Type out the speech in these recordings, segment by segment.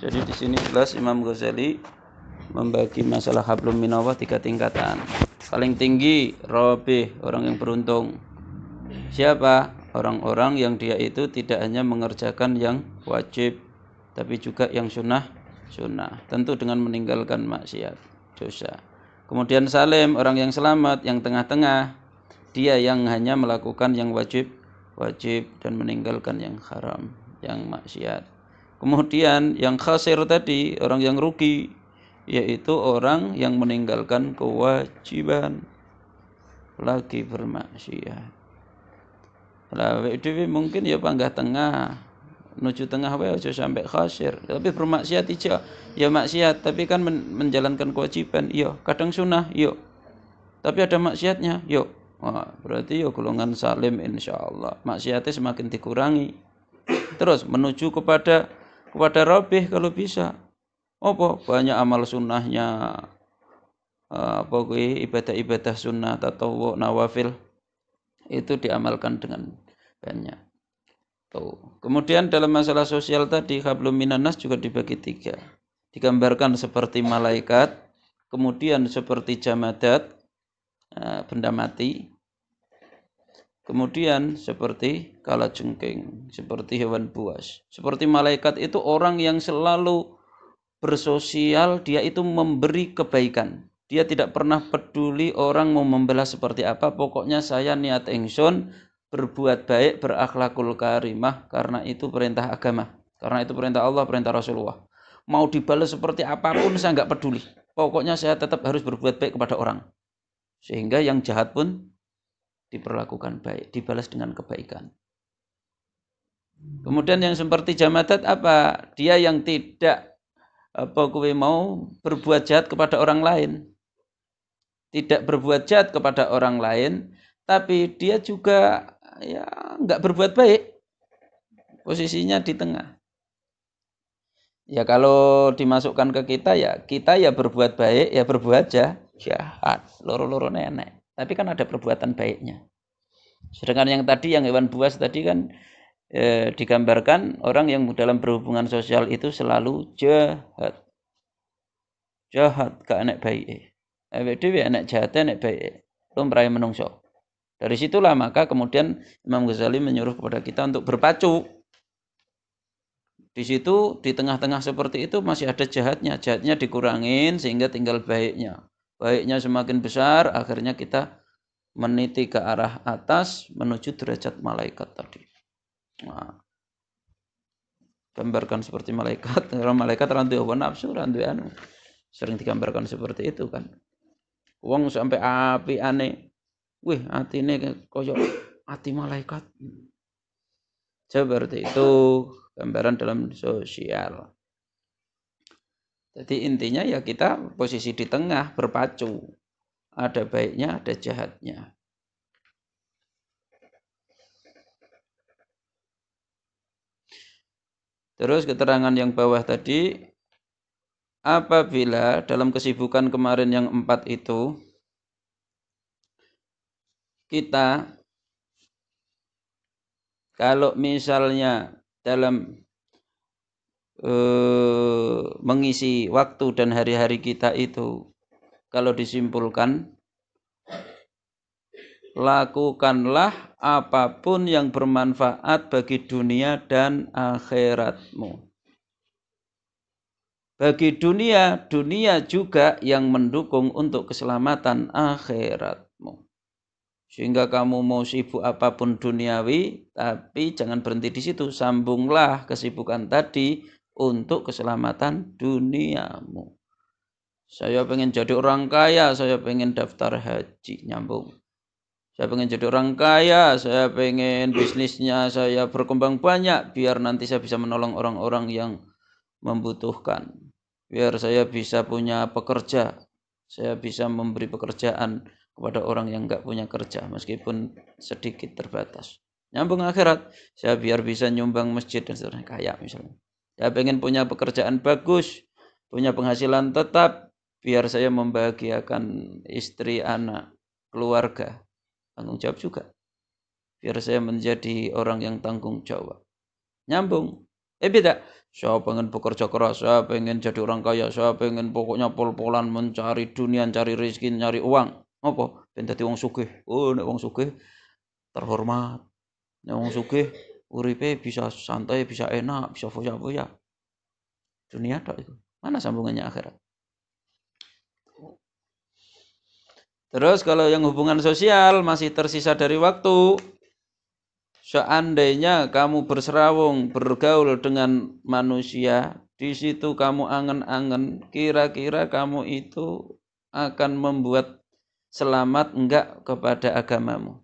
Jadi di sini jelas Imam Ghazali membagi masalah hablum minallah 3 tingkatan. Paling tinggi robih, orang yang beruntung. Siapa? Orang-orang yang dia itu tidak hanya mengerjakan yang wajib, tapi juga yang sunnah. Tentu dengan meninggalkan maksiat, dosa. Kemudian salim, orang yang selamat, yang tengah-tengah. Dia yang hanya melakukan yang wajib dan meninggalkan yang haram, yang maksiat. Kemudian yang khasir tadi, orang yang rugi, yaitu orang yang meninggalkan kewajiban lagi bermaksiat. Lah dhewe mungkin ya panggah tengah, menuju tengah wae aja sampai khasir. Tapi bermaksiat aja ya maksiat, tapi kan menjalankan kewajiban, iya. Kadang sunnah, iya. Tapi ada maksiatnya, yuk. Wah, berarti ya golongan salim insyaallah. Maksiatnya semakin dikurangi. Terus menuju kepada robih kalau bisa. Apa? Banyak amal sunnahnya. Apa kuwi ibadah-ibadah sunnah tatawwu nawafil itu diamalkan dengan banyak. Tuh. Kemudian dalam masalah sosial tadi hablum minannas juga dibagi 3. Digambarkan seperti malaikat, kemudian seperti jamadat, benda mati, kemudian seperti kalajengking, seperti hewan buas. Seperti malaikat itu orang yang selalu bersosial, dia itu memberi kebaikan. Dia tidak pernah peduli orang mau membelah seperti apa, pokoknya saya niat ingsun berbuat baik, berakhlakul karimah, karena itu perintah agama, karena itu perintah Allah, perintah Rasulullah. Mau dibalas seperti apapun saya enggak peduli, pokoknya saya tetap harus berbuat baik kepada orang. Sehingga yang jahat pun diperlakukan baik, dibalas dengan kebaikan. Kemudian yang seperti jamadat apa? Dia yang tidak mau berbuat jahat kepada orang lain. Tidak berbuat jahat kepada orang lain, tapi dia juga ya enggak berbuat baik. Posisinya di tengah. Ya kalau dimasukkan ke kita ya berbuat baik, ya berbuat jahat. Loro-loro nenek. Tapi kan ada perbuatan baiknya. Sedangkan yang tadi, yang hewan buas tadi kan digambarkan orang yang dalam berhubungan sosial itu selalu jahat. Jahat gak enek baik. Awake dhewe enek jahat enek baik. Lumrahe menungso. Dari situlah maka kemudian Imam Ghazali menyuruh kepada kita untuk berpacu. Di situ di tengah-tengah seperti itu masih ada jahatnya. Jahatnya dikurangin sehingga tinggal baiknya. Baiknya semakin besar, akhirnya kita meniti ke arah atas menuju derajat malaikat tadi. Nah, gambarkan seperti malaikat. Orang malaikat randu hawa nafsu, randu anu. Sering digambarkan seperti itu kan. Wong sampai api aneh. Wih, atine koyo ati malaikat. Seperti itu gambaran dalam sosial. Jadi intinya ya kita posisi di tengah berpacu. Ada baiknya, ada jahatnya. Terus keterangan yang bawah tadi, apabila dalam kesibukan kemarin yang 4 itu, kita kalau misalnya dalam mengisi waktu dan hari-hari kita itu, kalau disimpulkan, lakukanlah apapun yang bermanfaat bagi dunia dan akhiratmu. Bagi dunia juga yang mendukung untuk keselamatan akhiratmu. Sehingga kamu mau sibuk apapun duniawi, tapi jangan berhenti di situ. Sambunglah kesibukan tadi untuk keselamatan duniamu. Saya pengen jadi orang kaya, saya pengen daftar haji, nyambung. Saya pengen jadi orang kaya, saya pengen bisnisnya saya berkembang banyak, biar nanti saya bisa menolong orang-orang yang membutuhkan. Biar saya bisa punya pekerja, saya bisa memberi pekerjaan kepada orang yang enggak punya kerja, meskipun sedikit terbatas. Nyambung akhirat, saya biar bisa nyumbang masjid dan seterusnya, kaya misalnya. Saya pengen punya pekerjaan bagus, punya penghasilan tetap, biar saya membahagiakan istri, anak, keluarga. Tanggung jawab juga. Biar saya menjadi orang yang tanggung jawab. Nyambung. Beda. Saya pengen bekerja keras, saya pengen jadi orang kaya, saya pengen pokoknya pol-polan mencari dunia, cari rezeki, nyari uang. Apa? Ben dadi wong sugih. Oh, nek wong sugih terhormat. Nek wong sugih uripe bisa santai, bisa enak, bisa foya-foya. Dunia tok itu. Mana sambungannya akhirat? Terus kalau yang hubungan sosial masih tersisa dari waktu, seandainya kamu berserawung, bergaul dengan manusia, di situ kamu angen-angen, kira-kira kamu itu akan membuat selamat enggak kepada agamamu.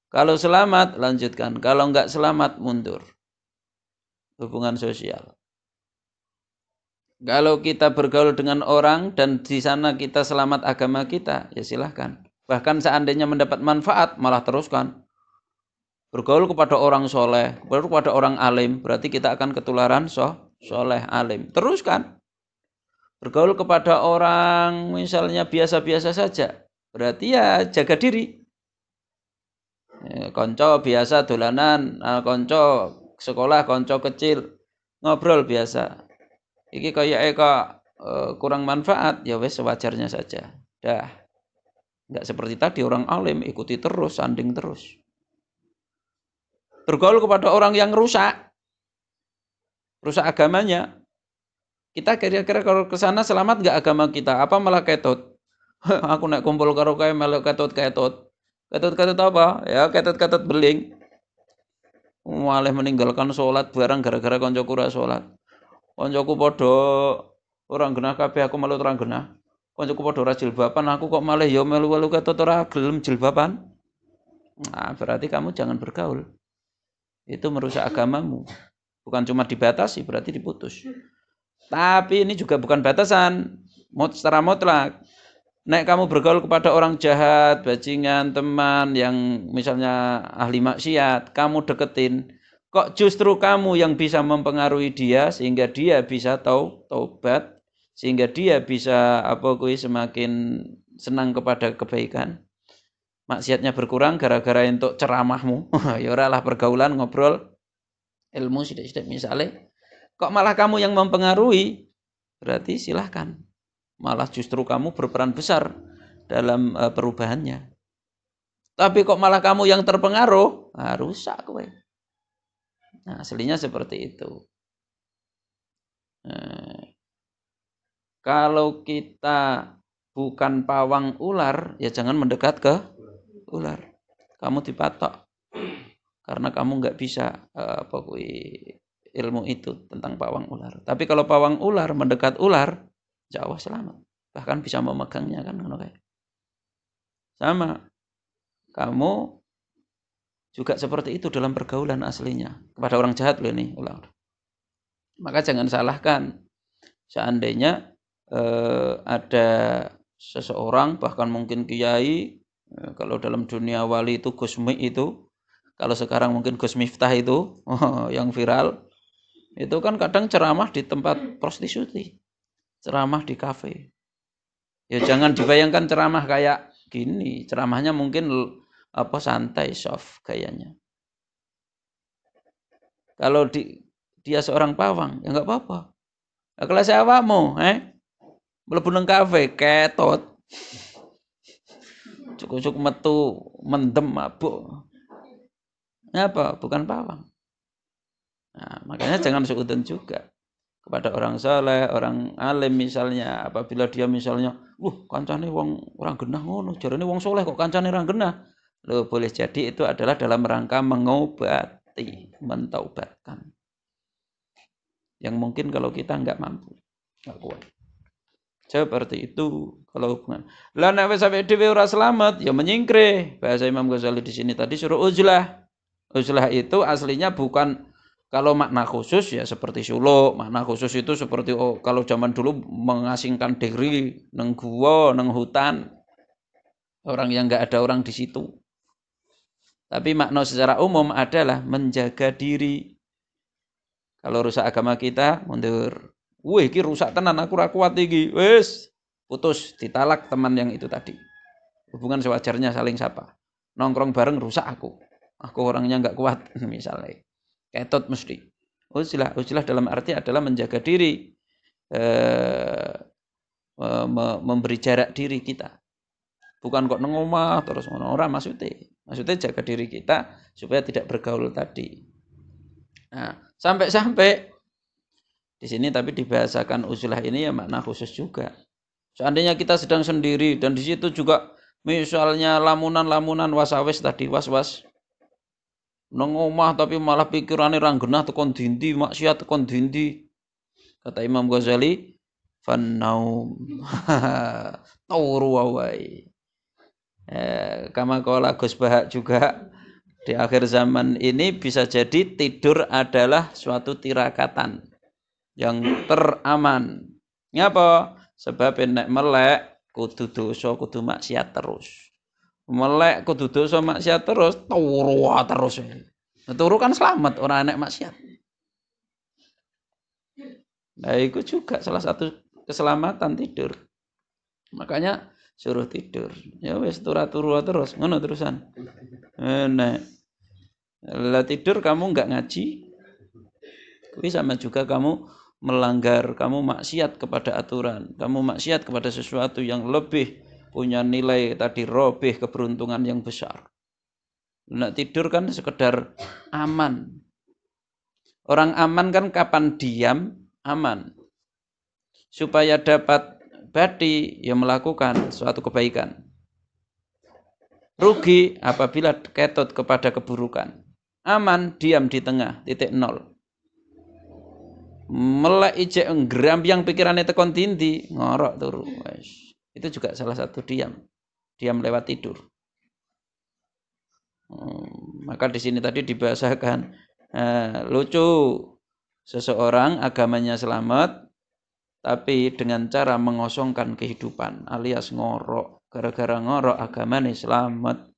Kalau selamat, lanjutkan. Kalau enggak selamat, mundur. Hubungan sosial. Kalau kita bergaul dengan orang dan di sana kita selamat agama kita, ya silahkan. Bahkan seandainya mendapat manfaat, malah teruskan. Bergaul kepada orang soleh, bergaul kepada orang alim, berarti kita akan ketularan soleh alim. Teruskan. Bergaul kepada orang misalnya biasa-biasa saja, berarti ya jaga diri. Konco biasa dolanan, konco sekolah, konco kecil, ngobrol biasa. Iki kayak kurang manfaat, ya wes sewajarnya saja. Dah. Enggak seperti tadi orang alim ikuti terus, sanding terus. Bergaul kepada orang yang rusak agamanya. Kita kira-kira kalau ke sana selamat enggak agama kita? Apa malah ketut? Aku naik kumpul karo kae melok ketut-ketut. Ketut-ketut apa? Ya ketut-ketut beling. Malah meninggalkan sholat barang gara-gara koncoku ora sholat. Koncoku padha orang genah kabeh aku malah orang genah. Koncoku padha ora jilbaban, aku kok malah ya melu-melu ketut ora gelem jilbaban. Nah, berarti kamu jangan bergaul. Itu merusak agamamu. Bukan cuma dibatasi, berarti diputus. Tapi ini juga bukan batasan. Secara mutlak. Nek kamu bergaul kepada orang jahat, bajingan, teman yang misalnya ahli maksiat, kamu deketin, kok justru kamu yang bisa mempengaruhi dia sehingga dia bisa taubat, sehingga dia bisa semakin senang kepada kebaikan. Maksiatnya berkurang gara-gara untuk ceramahmu. Ya oralah pergaulan, ngobrol, ilmu sithik-sithik misalnya. Kok malah kamu yang mempengaruhi? Berarti silahkan. Malah justru kamu berperan besar dalam perubahannya. Tapi kok malah kamu yang terpengaruh? Rusak kowe. Nah, aslinya seperti itu. Kalau kita bukan pawang ular, ya jangan mendekat ke ular. Kamu dipatok. Karena kamu nggak bisa ilmu itu tentang pawang ular. Tapi kalau pawang ular mendekat ular, jauh selamat. Bahkan bisa memegangnya kan kayak. Sama. Kamu juga seperti itu dalam pergaulan aslinya. Kepada orang jahat loh ini ular. Maka jangan salahkan. Seandainya ada seseorang bahkan mungkin kiai, kalau dalam dunia wali itu Gusmi itu, kalau sekarang mungkin Gus Miftah itu yang viral, itu kan kadang ceramah di tempat prostitusi, ceramah di kafe. Ya jangan dibayangkan ceramah kayak gini, ceramahnya mungkin santai, soft kayaknya. Kalau dia seorang pawang, ya enggak apa-apa. Kelas awakmu, mlebu nang kafe ketot. Cukup metu mendem mabuk. Apa? Bukan pawang. Nah, makanya jangan seudon juga kepada orang saleh, orang alim misalnya. Apabila dia misalnya, kancane wong orang genah ngono, jarane wong saleh kok kancane orang genah. Loh, boleh jadi itu adalah dalam rangka mengobati, mentaubatkan. Yang mungkin kalau kita enggak mampu, enggak kuat. Seperti itu kalau hubungan. Lah nek wis sampe dhewe ora selamat, ya menyingkre. Bahasa Imam Ghazali di sini tadi suruh uzlah. Uzlah itu aslinya bukan kalau makna khusus ya seperti suluk. Makna khusus itu seperti kalau zaman dulu mengasingkan diri nang gua, nang hutan. Orang yang enggak ada orang di situ. Tapi makna secara umum adalah menjaga diri. Kalau rusak agama kita, mundur. Iki rusak tenan, aku ora kuat iki. Wis, putus, ditalak teman yang itu tadi. Hubungan sewajarnya saling sapa. Nongkrong bareng rusak aku. Aku orangnya enggak kuat misalnya. Ketut mesti. Uzlah dalam arti adalah menjaga diri, memberi jarak diri kita. Bukan kok nang omah terus ngono, ora maksudnya. Maksudnya jaga diri kita supaya tidak bergaul tadi. Nah, sampai di sini tapi dibahasakan uzlah ini ya makna khusus juga. Seandainya kita sedang sendiri dan di situ juga misalnya lamunan wasawis tadi was-was nang omah tapi malah pikirane ra genah tekon dindi, maksiat tekon dindi. Kata Imam Ghazali, fannaum tawru wawai. Kama qala Gus Bahak juga di akhir zaman ini bisa jadi tidur adalah suatu tirakatan yang teraman. Ngapa? Sebab nek melek kudu dosa, kudu maksiat terus. Melek kudu dosa maksiat terus, turu terus. Turu kan selamat, orang nek maksiat. Nah, itu juga salah satu keselamatan tidur. Makanya suruh tidur. Ya wis turu terus, ngono terusan. Nah, lah tidur kamu enggak ngaji, kuwi sama juga kamu melanggar, kamu maksiat kepada aturan, kamu maksiat kepada sesuatu yang lebih punya nilai tadi robih keberuntungan yang besar. Nah, tidur kan sekedar aman. Orang aman kan kapan diam aman. Supaya dapat badi yang melakukan suatu kebaikan. Rugi apabila ketut kepada keburukan. Aman diam di tengah, titik nol. Melek ijek ngrambyang pikirannya tekon tindi, ngorok turu. Itu juga salah satu diam lewat tidur. Maka di sini tadi dibahasakan lucu, seseorang agamanya selamat tapi dengan cara mengosongkan kehidupan alias ngorok. Gara-gara ngorok agamanya selamat.